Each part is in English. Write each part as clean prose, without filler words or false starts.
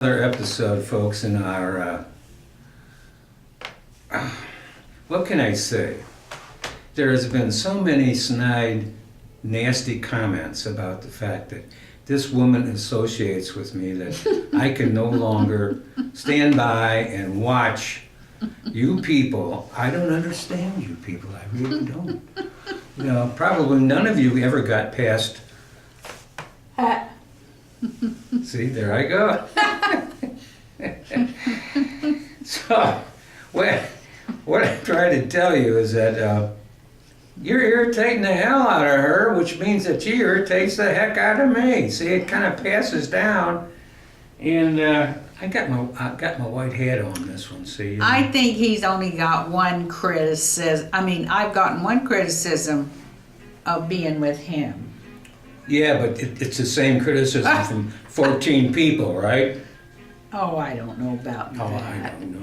Another episode, folks, in our, what can I say? There has been so many snide, nasty comments about the fact that this woman associates with me that I can no longer stand by and watch you people. I don't understand you people, I really don't. You know, probably none of you ever got past. See, there I go. So, what I'm trying to tell you is that you're irritating the hell out of her, which means that she irritates the heck out of me. See, it kind of passes down, and I got my white hat on this one. See, I think he's only got one criticism. I mean, I've gotten one criticism of being with him. Yeah, but it's the same criticism from 14 people, right? Oh, I don't know about that.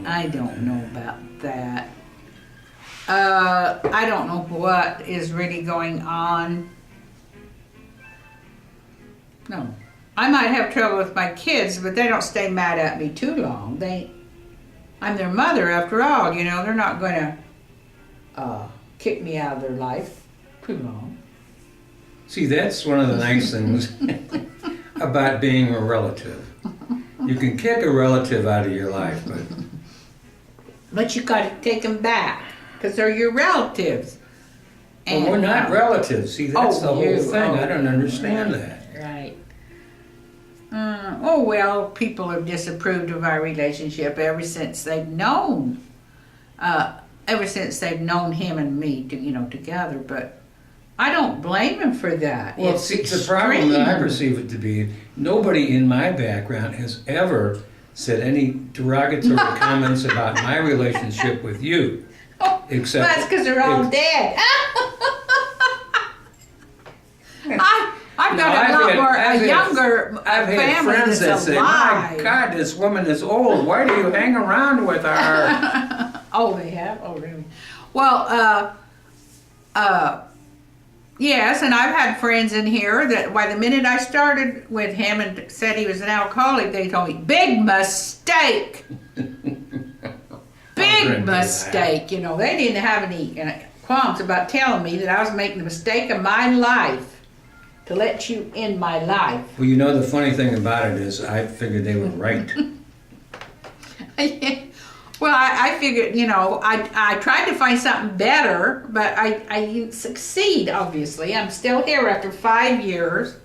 I don't know about that. I don't know what is really going on. No. I might have trouble with my kids, but they don't stay mad at me too long. I'm their mother after all, you know. They're not going to kick me out of their life too long. See, that's one of the nice things about being a relative. You can kick a relative out of your life, but you got to take them back because they're your relatives. Well, we're not relatives. See, that's the whole thing. I don't understand that. Right. Oh well, people have disapproved of our relationship ever since they've known. Ever since they've known him and me, together, but. I don't blame him for that. Well, see, the problem that I perceive it to be, nobody in my background has ever said any derogatory comments about my relationship with you. Except that's because they're all dead. I've got a younger I've family had friends that say, "My God, this woman is old. Why do you hang around with her?" Oh, they have? Oh, really? Well, yes, and I've had friends in here that by the minute I started with him and said he was an alcoholic, they told me, big mistake. Big mistake. You know, they didn't have any qualms about telling me that I was making the mistake of my life to let you in my life. Well, you know, the funny thing about it is I figured they were right. Well, I figured, I tried to find something better, but I didn't succeed, obviously. I'm still here after 5 years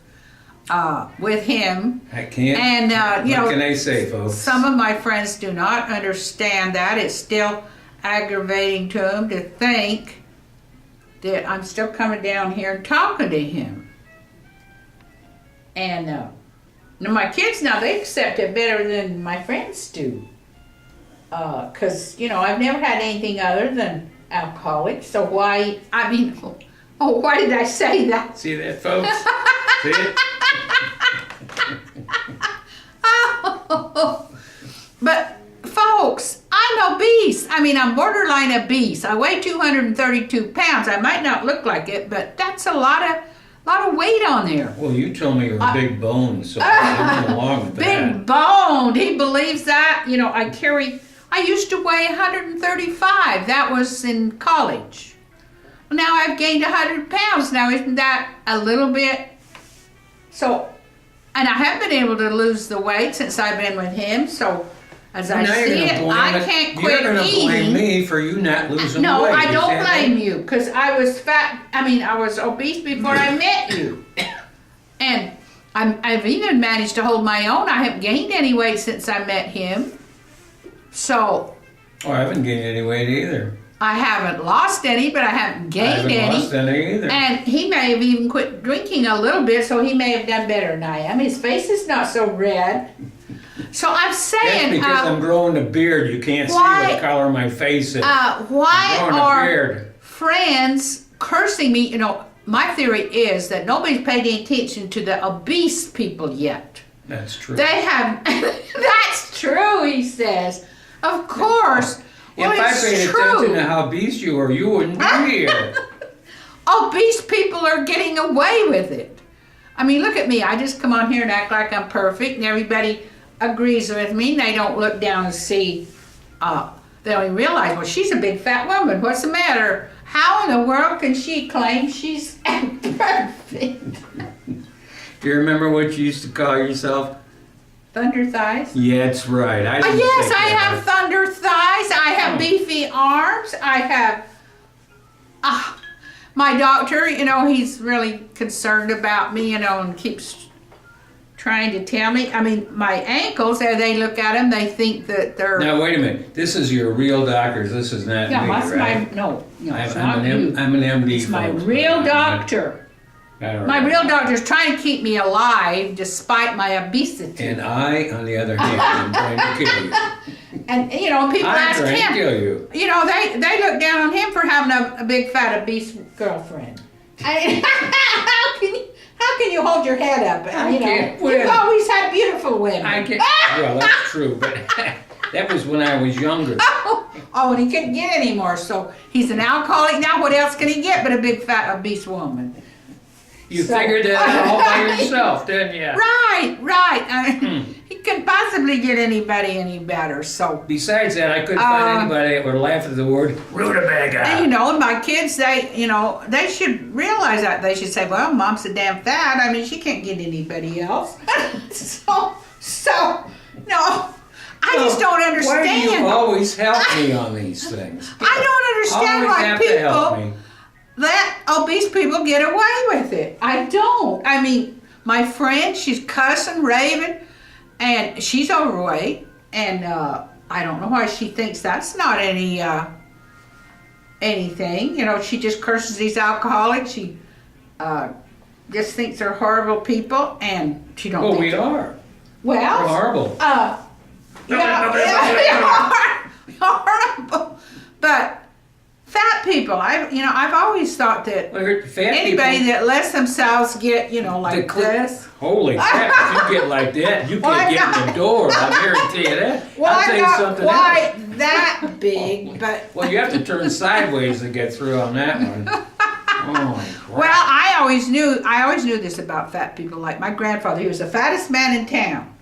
with him. I can't. And, what can I say, folks? Some of my friends do not understand that. It's still aggravating to them to think that I'm still coming down here and talking to him. And my kids now, they accept it better than my friends do. Because, I've never had anything other than alcoholic, so why did I say that? See that, folks? See it? But, folks, I'm obese. I'm borderline obese. I weigh 232 pounds. I might not look like it, but that's a lot of weight on there. Well, you told me you're big boned, so I went along with that. Big boned. He believes that. I used to weigh 135. That was in college. Now I've gained 100 pounds. Now isn't that a little bit? So, and I haven't been able to lose the weight since I've been with him. So, as I see it, I can't quit eating. You're going to blame me for you not losing weight. No, I don't blame you because I was fat. I was obese before I met you. And I've even managed to hold my own. I haven't gained any weight since I met him. So. Oh, I haven't gained any weight either. I haven't lost any, but I haven't gained any. I haven't lost any either. And he may have even quit drinking a little bit, so he may have done better than I am. His face is not so red. So I'm saying. That's because I'm growing a beard. You can't see what color my face is. Why are friends cursing me? My theory is that nobody's paid any attention to the obese people yet. That's true. They have. That's true, he says. Of course. Well, if I paid attention to how obese you were, you wouldn't be here. Obese people are getting away with it. Look at me. I just come on here and act like I'm perfect, and everybody agrees with me. They don't look down and see, they don't even realize, well, she's a big fat woman. What's the matter? How in the world can she claim she's perfect? Do you remember what you used to call yourself? Thunder thighs? Yeah, that's right. Yes, I have thunder thighs. I have beefy arms. I have, my doctor, he's really concerned about me, and keeps trying to tell me. I mean, my ankles, they look at them, they think that they're... Now, wait a minute. This is your real doctor's. This is not me, right? No, it's I'm not you. I'm an MD, It's my folks, real doctor. My real doctor's trying to keep me alive despite my obesity. And I, on the other hand, am trying to kill you. And, people ask I'm trying to him, kill you. they look down on him for having a big fat obese girlfriend. How can you hold your head up? You've always had beautiful women. I can't. Well, that's true, but that was when I was younger. And he couldn't get any more, so he's an alcoholic now. What else can he get but a big fat obese woman? You figured that out all by yourself, didn't you? Right. He couldn't possibly get anybody any better, so. Besides that, I couldn't find anybody that would laugh at the word rutabaga. And my kids, they should realize that. They should say, well, Mom's so damn fat. I mean, she can't get anybody else. No. I just don't understand. Why do you always help me on these things? I don't understand always why have to help me. Let obese people get away with it. I don't. I mean, my friend, she's cussing, raving, and she's overweight, and I don't know why she thinks that's not anything. She just curses these alcoholics. She just thinks they're horrible people, and she don't think... we are. Well... We're horrible. Horrible. But... fat people, I've always thought that anybody that lets themselves get, like this. Holy crap, if you get like that, you can't get in the door, I guarantee you that. Well, I'll tell you something else. Quite that big, but... Well, you have to turn sideways to get through on that one. Oh, my crap. Well, I always knew this about fat people. Like my grandfather, he was the fattest man in town.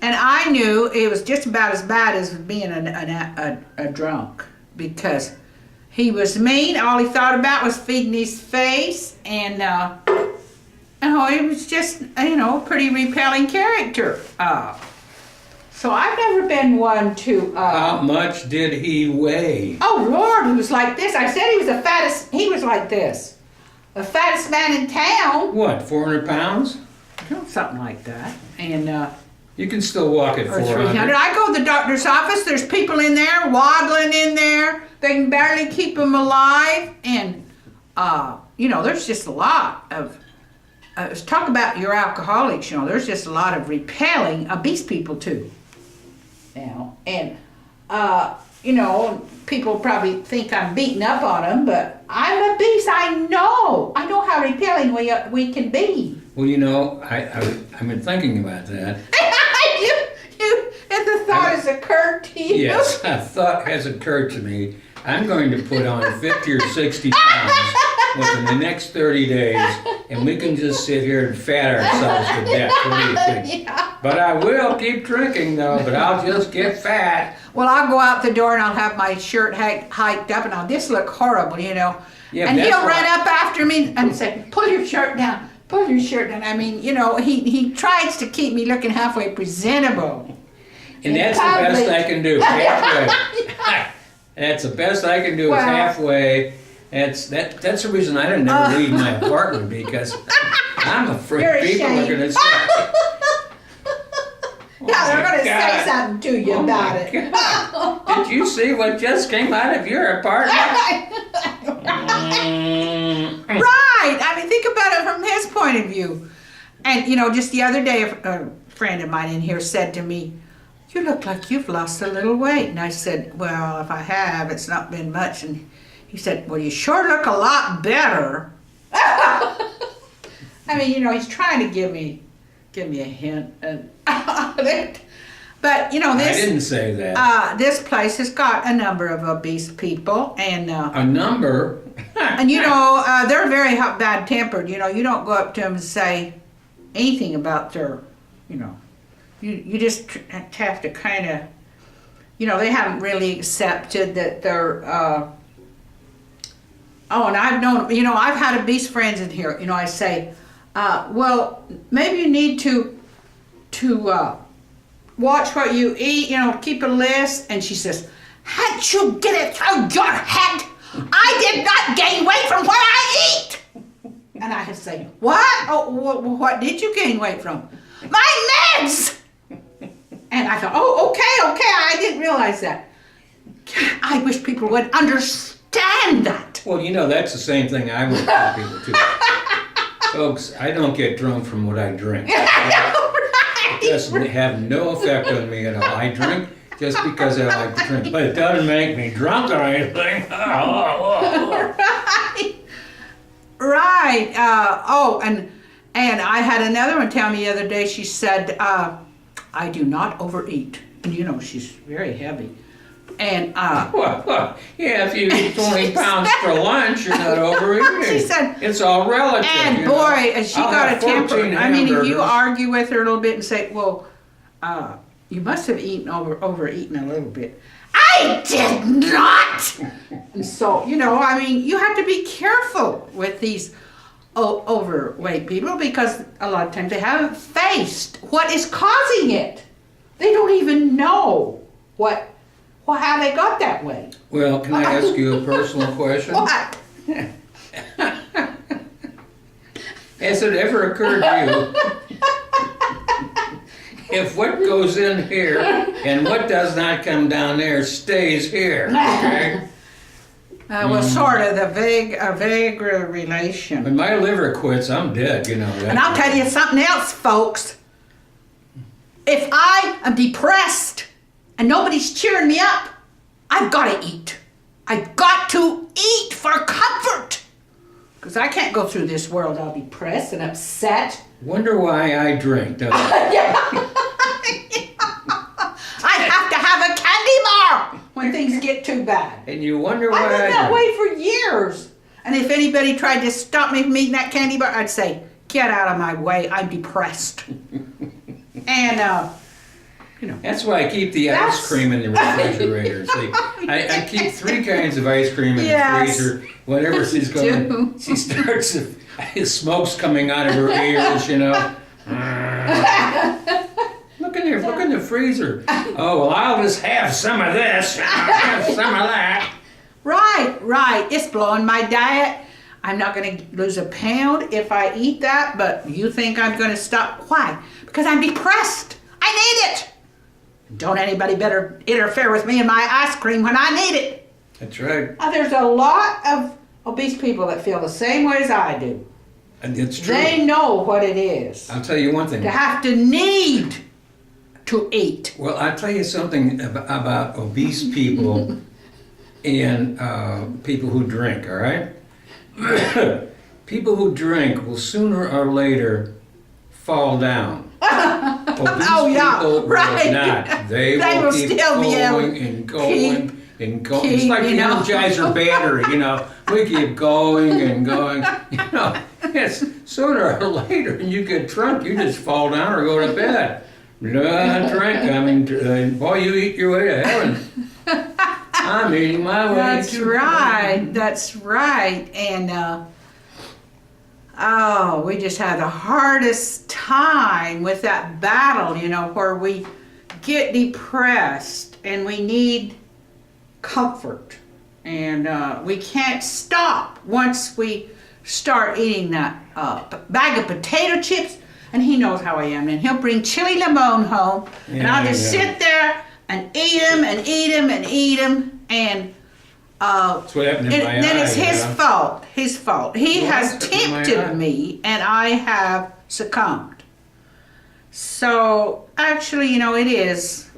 And I knew it was just about as bad as being a drunk, because... he was mean. All he thought about was feeding his face, and he was just, a pretty repelling character. So I've never been one to... How much did he weigh? Oh, Lord, he was like this. I said he was the fattest. He was like this. The fattest man in town. What, 400 pounds? Something like that. And... you can still walk at 400. 300. I go to the doctor's office. There's people in there, waddling in there. They can barely keep them alive. And, there's just a lot of... talk about your alcoholics, there's just a lot of repelling obese people, too. And, people probably think I'm beating up on them, but I'm obese. I know how repelling we can be. Well, I've been thinking about that. And the thought has occurred to you? Yes, a thought has occurred to me. I'm going to put on 50 or 60 pounds within the next 30 days, and we can just sit here and fat ourselves to death. What do you think? Yeah. But I will keep drinking, though, but I'll just get fat. Well, I'll go out the door and I'll have my shirt hiked up, and I'll just look horrible, Yeah, and he'll run up after me and say, pull your shirt down. Pull your shirt down. I mean, he tries to keep me looking halfway presentable. And that's the best I can do, halfway. That's the best I can do is halfway. That's the reason I didn't ever leave my apartment, because I'm afraid people are going to say... they're going to say something to you about it. Did you see what just came out of your apartment? Right. I mean, think about it from his point of view. And, just the other day, a friend of mine in here said to me, you look like you've lost a little weight. And I said, well, if I have, it's not been much. And he said, well, you sure look a lot better. I mean, he's trying to give me a hint. And but, this... I didn't say that. This place has got a number of obese people. And a number? And, they're very bad-tempered. You don't go up to them and say anything about their, you just have to kind of, they haven't really accepted that they're, oh, and I've known, I've had obese friends in here, I say, well, maybe you need to watch what you eat, keep a list. And she says, "Can't you get it through your head? I did not gain weight from what I eat." And I say, "What? Oh, what did you gain weight from?" "My meds." And I thought, "Oh, okay, I didn't realize that." I wish people would understand that. Well, that's the same thing I would tell people too. Folks, I don't get drunk from what I drink. It doesn't have no effect on me at all. I drink just because I like to drink, but it doesn't make me drunk or anything. Right. And I had another one tell me the other day. She said, "I do not overeat." And she's very heavy. And Well, yeah, if you eat 20 pounds for lunch, you're not overeating. She said, it's all relative. and boy, she I'll got have a temper. 14 I mean, if you hamburgers. argue with her a little bit and say, "Well, you must have overeaten a little bit." "I did not." And so, you have to be careful with these overweight people, because a lot of times they haven't faced what is causing it. They don't even know how they got that way. Well, can I ask you a personal question? What? Has it ever occurred to you, if what goes in here and what does not come down there stays here, okay? Well, sort of, a vague relation. When my liver quits, I'm dead, And I'll tell you something else, folks. If I am depressed and nobody's cheering me up, I've got to eat. I've got to eat for comfort. Because I can't go through this world all depressed and upset. Wonder why I drink, doesn't it? I have to have a candy bar when things get too bad. And you wonder why I've been that drink. way for years. And if anybody tried to stop me from eating that candy bar, I'd say, "Get out of my way, I'm depressed." And, That's why I keep the ice cream in the refrigerator. See, I keep 3 kinds of ice cream in the freezer. Whenever she's going, she starts, smoke's coming out of her ears, Look in there, look in the freezer. Oh, well, I'll just have some of this, I'll have some of that. Right. It's blowing my diet. I'm not going to lose a pound if I eat that, but you think I'm going to stop? Why? Because I'm depressed. I need it. Don't anybody better interfere with me and my ice cream when I need it. That's right. There's a lot of obese people that feel the same way as I do. And it's true. They know what it is I'll tell you one thing. to have to need to eat. Well, I'll tell you something about obese people and people who drink, all right? People who drink will sooner or later fall down. Obese people will not. They will keep still be able going and going and going. It's like the you know. Energizer battery, We keep going and going. It's sooner or later, and you get drunk, you just fall down or go to bed. Drink. I mean, boy, you eat your way to heaven. I'm eating my way. That's right. And we just had the hardest time with that battle, where we get depressed and we need comfort. And we can't stop once we start eating that bag of potato chips. And he knows how I am. And he'll bring chili limon home. And I'll just sit there and eat them and eat them and eat them. And that's what happened in my eye. then it's his fault. His fault. He has What happened in my eye? tempted me, and I have succumbed. So actually, it is,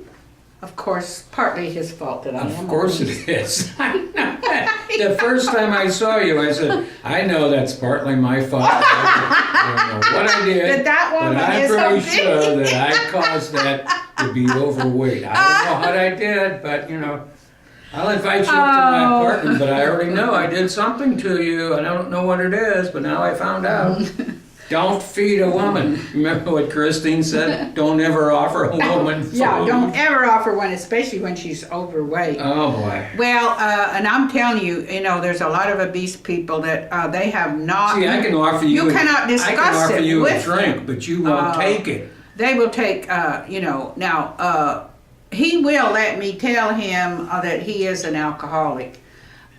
of course, partly his fault that I am. Of course it is. The first time I saw you, I said, I know that's partly my fault. I don't know what I did, But that woman but I'm is pretty obese. sure that I caused that to be overweight. I don't know what I did, but I'll invite you up to my apartment, but I already know I did something to you. I don't know what it is, but now I found out. Don't feed a woman. Remember what Christine said? Don't ever offer a woman food. Yeah, don't ever offer one, especially when she's overweight. Oh boy. Well, and I'm telling you, there's a lot of obese people that they have not. See, I can offer you. You cannot discuss I can offer it you with a drink, them. but you won't take it. They will take, now, he will let me tell him that he is an alcoholic.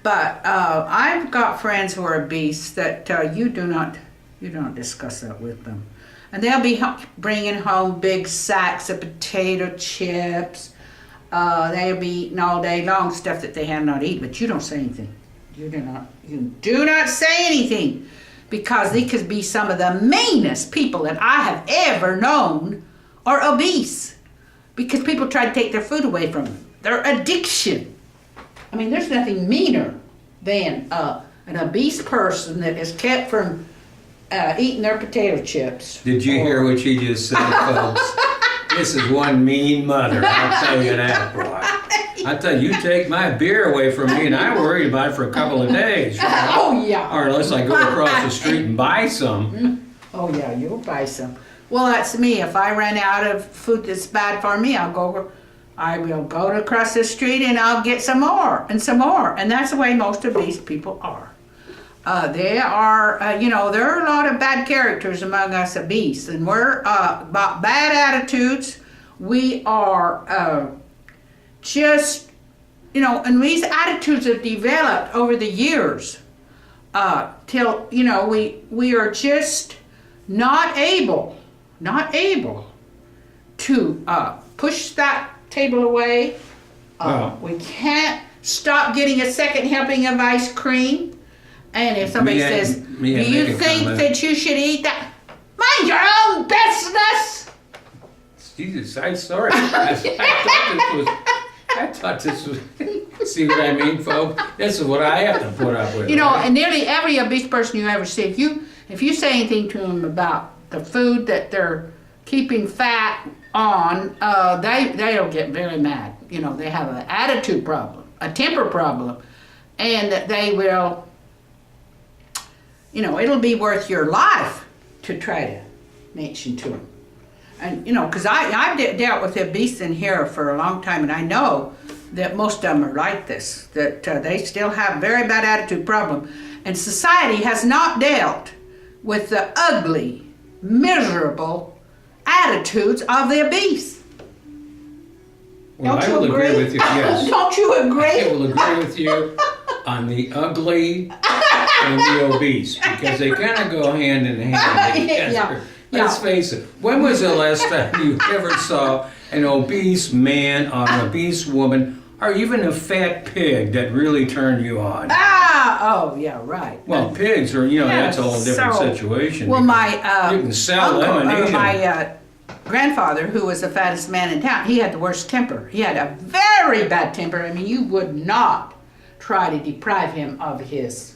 But I've got friends who are obese that you don't discuss that with them. And they'll be bringing home big sacks of potato chips. They'll be eating all day long stuff that they have not eaten, but you don't say anything. You do not say anything. Because they could be some of the meanest people that I have ever known are obese. Because people try to take their food away from them. Their addiction. I mean, there's nothing meaner than an obese person that is kept from eating their potato chips. Did you hear what she just said, folks? This is one mean mother, I'll tell you that, boy. I tell you, you take my beer away from me, and I worried about it for a couple of days. Right? Oh, yeah. Or unless I go across the street and buy some. Oh, yeah, you'll buy some. Well, that's me. If I run out of food that's bad for me, I will go across the street and I'll get some more and some more. And that's the way most obese people are. They are, there are a lot of bad characters among us obese, and we're about bad attitudes. We are just, and these attitudes have developed over the years till, we are just not able to push that table away. We can't stop getting a second helping of ice cream. And if somebody says, do you think that you should eat that? Mind your own business! Jesus, I'm sorry. I thought this was, see what I mean, folks? This is what I have to put up with. Right? And nearly every obese person you ever see, if you say anything to them about the food that they're keeping fat on, they'll get very mad. They have an attitude problem, a temper problem, and they will, it'll be worth your life to try to mention to them. And, because I've dealt with obese in here for a long time, and I know that most of them are like this, that they still have very bad attitude problem. And society has not dealt with the ugly, miserable attitudes of the obese. Well, Don't I will you agree with you, yes. Don't you agree? I will agree with you on the ugly and the obese, because they kind of go hand in hand together. Let's face it, when was the last time you ever saw an obese man or an obese woman, or even a fat pig that really turned you on? Oh, yeah, right. Well, pigs are, that's a whole different situation. Well, my you can sell them and eat them. my grandfather, who was the fattest man in town, he had the worst temper. He had a very bad temper. I mean, you would not try to deprive him of his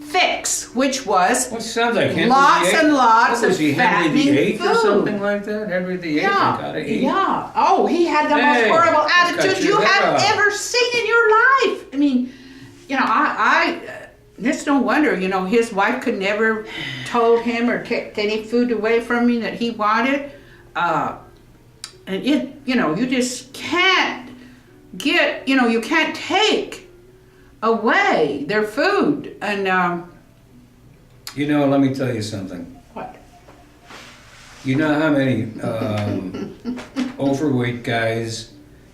fix, which was sounds like Henry lots VIII. and lots What was of he, Henry VIII food. or something like that? Henry VIII gotta eat. Yeah. Oh, he had the most horrible attitude you have ever seen in your life. I mean, it's no wonder, his wife could never told him or take any food away from him that he wanted. And you just can't get, you can't take away their food. And let me tell you something. what? You know how many overweight guys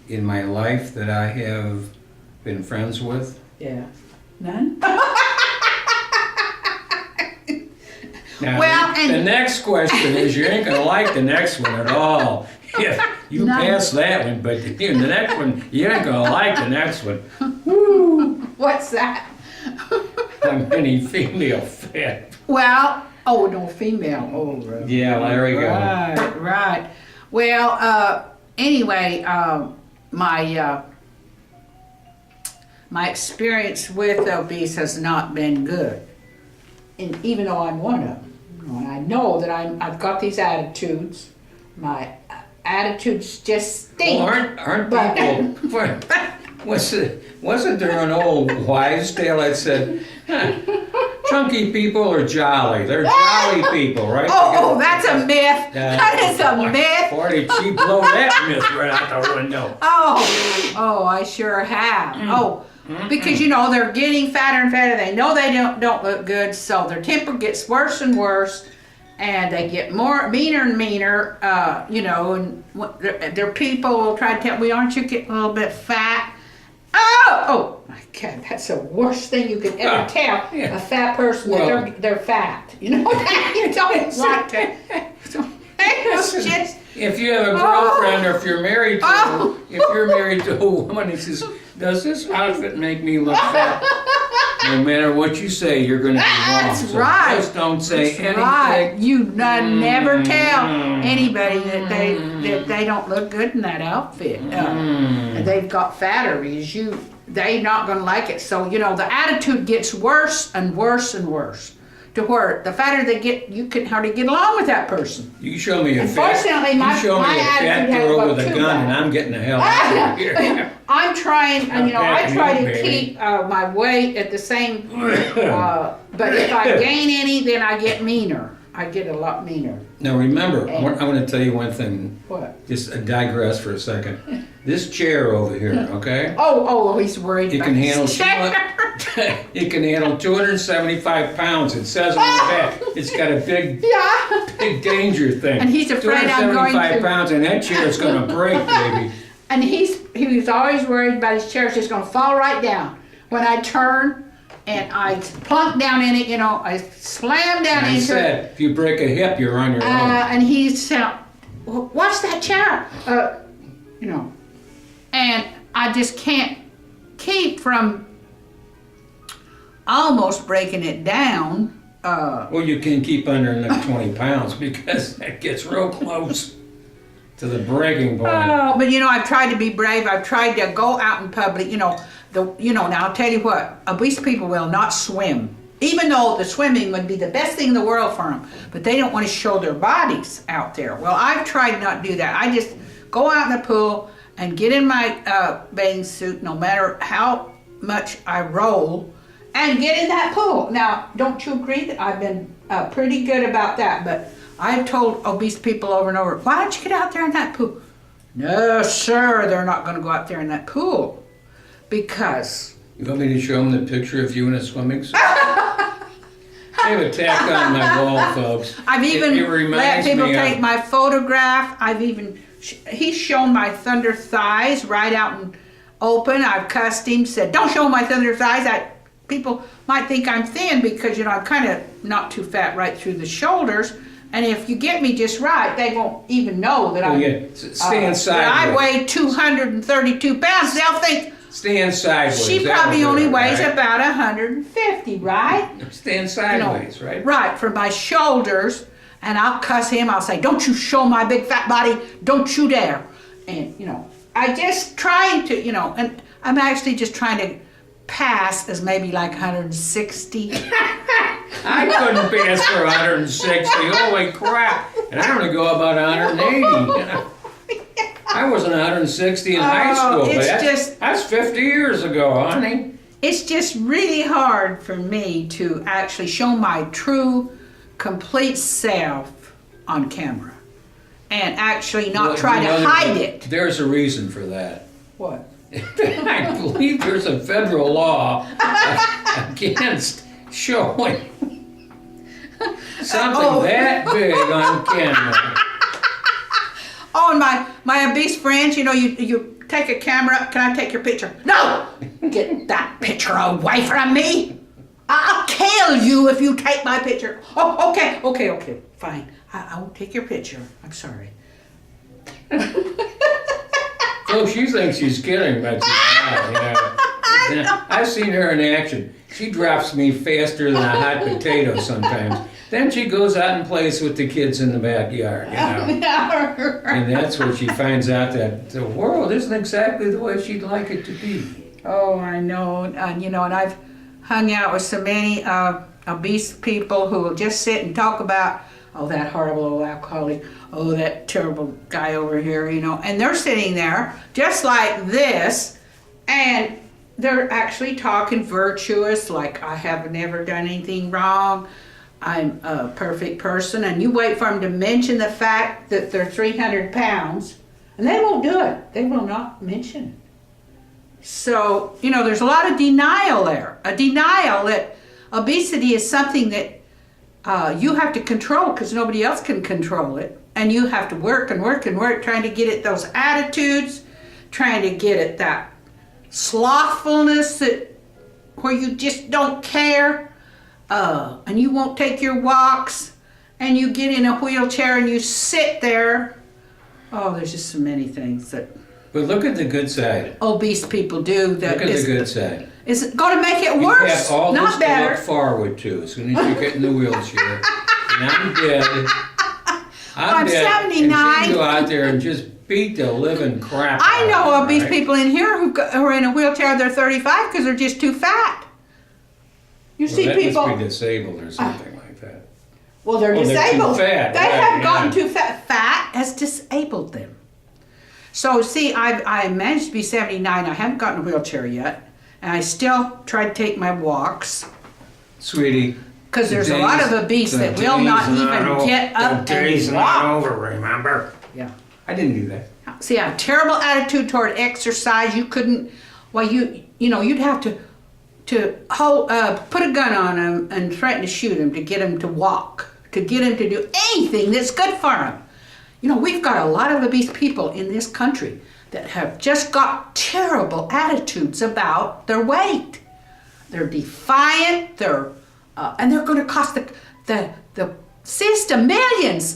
in my life that I have been friends with? Yeah. None? Now, Well, the next question is, you ain't gonna like the next one at all. If you None. pass that one, but the next one, you ain't gonna like the next one. What's that? How many female fat? Well, no, female. Oh, right. Yeah, well, there we go. Right. Well, anyway, my experience with obese has not been good. And even though I'm one of them, and I know that I've got these attitudes, my attitudes just stink. Well, aren't people? Wasn't there an old wives' tale that said, Chunky people are jolly. They're jolly people, right? Oh, that's a myth. That is a myth. Boy, did she blow that myth right out the window. Oh, I sure have. Oh, because they're getting fatter and fatter. They know they don't look good, so their temper gets worse and worse, and they get meaner and meaner. And their people will try to tell me, "Aren't you getting a little bit fat?" Oh my God, that's the worst thing you could ever tell a fat person that they're fat. You don't want to. It's just. If you have a girlfriend, or if you're married to a woman who says, "Does this outfit make me look fat?" No matter what you say, you're going to be wrong. That's right. Just don't say anything. Right. You never tell anybody that they don't look good in that outfit. And they've got fatteries. They're not going to like it. So the attitude gets worse and worse and worse. To where the fatter they get, you can hardly get along with that person. You show me a Unfortunately, fat girl with a gun, and I'm getting the hell out of here. I'm trying, I try to keep my weight at the same, but if I gain any, then I get meaner. I get a lot meaner. Now remember, I want to tell you one thing. What? Just digress for a second. This chair over here, okay? Oh, he's worried about his chair. It can handle 275 pounds. It says on the back. It's got a big danger thing. And he's afraid I'm going to. 275 pounds, and that chair is going to break, baby. And he was always worried about his chair. It's just going to fall right down. When I turn and I plunk down in it, I slam down into it. I said, if you break a hip, you're on your own. And he said, "What's that chair?" And I just can't keep from almost breaking it down. Well, you can keep under another 20 pounds because that gets real close to the breaking point. Oh, but I've tried to be brave. I've tried to go out in public. Now I'll tell you what, obese people will not swim. Even though the swimming would be the best thing in the world for them, but they don't want to show their bodies out there. Well, I've tried not to do that. I just go out in the pool and get in my bathing suit, no matter how much I roll, and get in that pool. Now, don't you agree that I've been pretty good about that? But I've told obese people over and over, "Why don't you get out there in that pool?" No, sir, they're not going to go out there in that pool because. You want me to show them the picture of you in a swimming suit? I have a tack on my wall, folks. I've even let people take my photograph. He's shown my thunder thighs right out and open. I've cussed him, said, "Don't show my thunder thighs." People might think I'm thin because, I'm kind of not too fat right through the shoulders. And if you get me just right, they won't even know that stand sideways. I weigh 232 pounds. They'll think, stand sideways. She probably only weighs about 150, right? Stand sideways, right? Right, from my shoulders. And I'll cuss him. I'll say, "Don't you show my big fat body. Don't you dare." And, I just trying to, and I'm actually just trying to pass as maybe like 160. I couldn't pass for 160. Holy crap. And I only go about 180. I wasn't 160 in high school, but that's 50 years ago, honey. It's just really hard for me to actually show my true, complete self on camera. And actually not try to hide it. There's a reason for that. What? I believe there's a federal law against showing something that big on camera. Oh, and my obese friends, you take a camera. Can I take your picture? No! Get that picture away from me! I'll kill you if you take my picture. Oh, okay, fine. I won't take your picture. I'm sorry. So she thinks she's kidding, but she's not. I've seen her in action. She drops me faster than a hot potato sometimes. Then she goes out and plays with the kids in the backyard, And that's where she finds out that the world isn't exactly the way she'd like it to be. Oh, I know. And I've hung out with so many obese people who will just sit and talk about, "Oh, that horrible old alcoholic. Oh, that terrible guy over here," and they're sitting there just like this, and they're actually talking virtuous, like I have never done anything wrong. I'm a perfect person. And you wait for them to mention the fact that they're 300 pounds, and they won't do it. They will not mention it. So, there's a lot of denial there. A denial that obesity is something that you have to control because nobody else can control it. And you have to work and work and work trying to get at those attitudes, trying to get at that slothfulness where you just don't care. And you won't take your walks, and you get in a wheelchair and you sit there. Oh, there's just so many things that. But look at the good side. Obese people do. That look at the good side. Is it going to make it worse? You have all not this better. to look forward to as soon as you get in the wheelchair. And I'm dead. I'm dead. 79. And you go out there and just beat the living crap I out know of obese right? people in here who are in a wheelchair. They're 35 because they're just too fat. You see that people. must be disabled or something like that. Well, they're Oh, they're too disabled. fat, They right, have gotten yeah. too fat. Fat has disabled them. So, see, I managed to be 79. I haven't gotten a wheelchair yet. And I still try to take my walks. Sweetie. Because there's a lot of obese that will not even get up and walk. Not over, remember? Yeah. I didn't do that. See, I have a terrible attitude toward exercise. You couldn't, well, you'd have to hold, put a gun on him and threaten to shoot him to get him to walk, to get him to do anything that's good for him. We've got a lot of obese people in this country that have just got terrible attitudes about their weight. They're defiant, and they're going to cost the system millions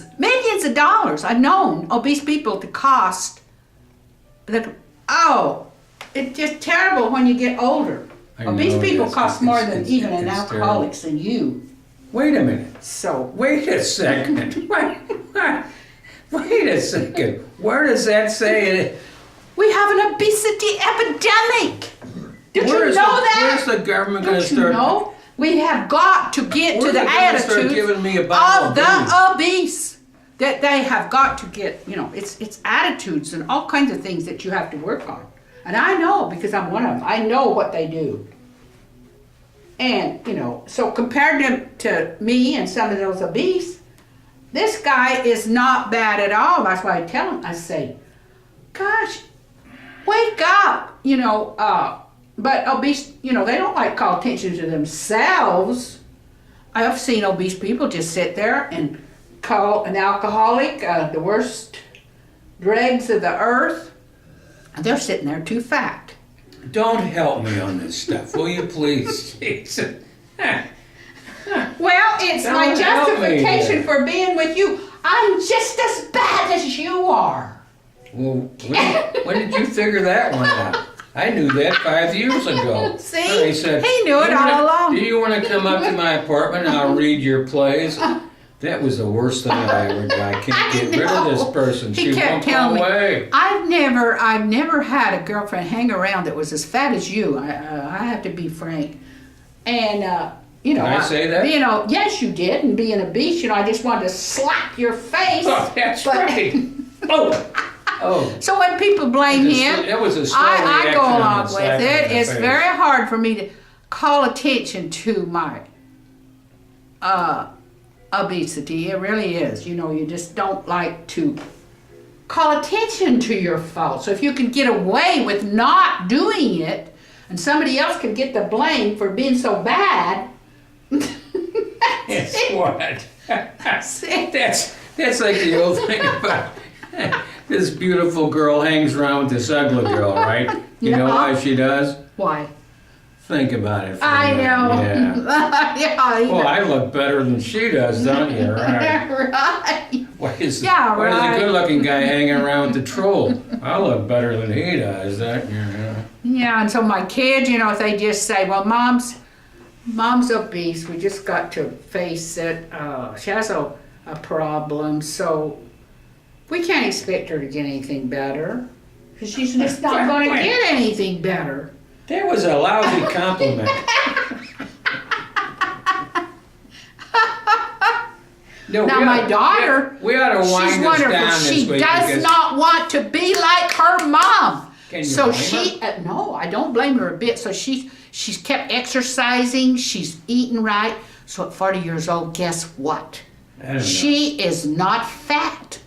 of dollars. I've known obese people to cost, it's just terrible when you get older. Obese people cost more than even an alcoholics than you. Wait a minute. So. Wait a second. Wait a second. Where does that say it? We have an obesity epidemic. Did you know that? Where's the government going to Don't you start? know? We have got to get to the attitude giving me a bottle of the obese. That they have got to get, it's attitudes and all kinds of things that you have to work on. And I know because I'm one of them. I know what they do. And, so compared to me and some of those obese, this guy is not bad at all. That's why I tell him, I say, gosh, wake up, but obese, they don't like call attention to themselves. I've seen obese people just sit there and call an alcoholic the worst dregs of the earth. They're sitting there too fat. Don't help me on this stuff, will you please? Jason? Well, it's my justification for being with you. I'm just as bad as you are. Well, when did you figure that one out? I knew that 5 years ago. See? He said, He knew it all along. Do you want to come up to my apartment and I'll read your plays? That was the worst thing I ever did. I can't get rid of this person. He She kept won't telling go me, away. I've never had a girlfriend hang around that was as fat as you. I have to be frank. And, Can I say that? Yes, you did. And being obese, I just wanted to slap your face. Oh, that's right. Oh. So when people blame him, It was a slow I go reaction on along the with slap in it. the It's face. very hard for me to call attention to my obesity. It really is. You just don't like to call attention to your fault. So if you can get away with not doing it, and somebody else can get the blame for being so bad. It's what? That's it. That's like the old thing about this beautiful girl hangs around with this ugly girl, right? You know why she does? Why? Think about it for a I minute. know. Yeah. Yeah. Well, I look better than she does, don't you? Right. Right. Why is Yeah, why right. is a good-looking guy hanging around with the troll? I look better than he does. Yeah, and so my kids, if they just say, well, mom's obese, we just got to face it. She has a problem, so we can't expect her to get anything better. Because she's just not going to get anything better. That was a lousy compliment. No, Now my daughter, we ought to wind she's this wonderful. down this She week does because not want to be like her mom. Can you So blame her? no, I don't blame her a bit. So she's kept exercising. She's eating right. So at 40 years old, guess what? I don't know. She is not fat.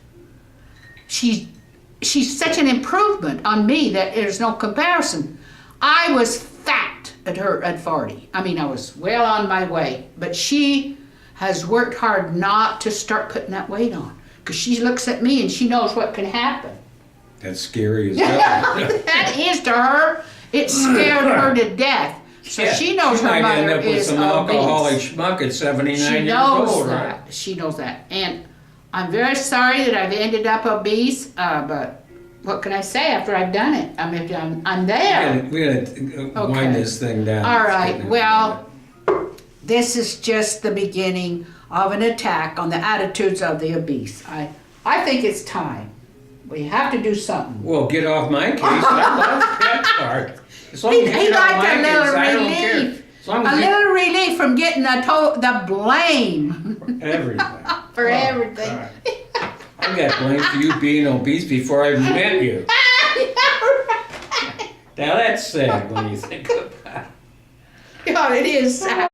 She's such an improvement on me that there's no comparison. I was fat at 40. I mean, I was well on my way. But she has worked hard not to start putting that weight on. Because she looks at me and she knows what can happen. That's scary as hell. That is to her. It scared her to death. So Yeah, she knows she her might mother end up with is some alcoholic obese. schmuck at 79 She years knows old, that. right? She knows that. And I'm very sorry that I've ended up obese, but what can I say after I've done it? I mean, I'm there. We gotta wind this thing down. All It's right, getting- well, this is just the beginning of an attack on the attitudes of the obese. I think it's time. We have to do something. Well, get off my case. I love that part. As long as He you get off liked my a little case, I don't care. relief. As long A as you little relief from getting the blame everything. for Oh, everything. God. I got blamed for you being obese before I even met you. Now that's sad when you think about it. God, it is sad.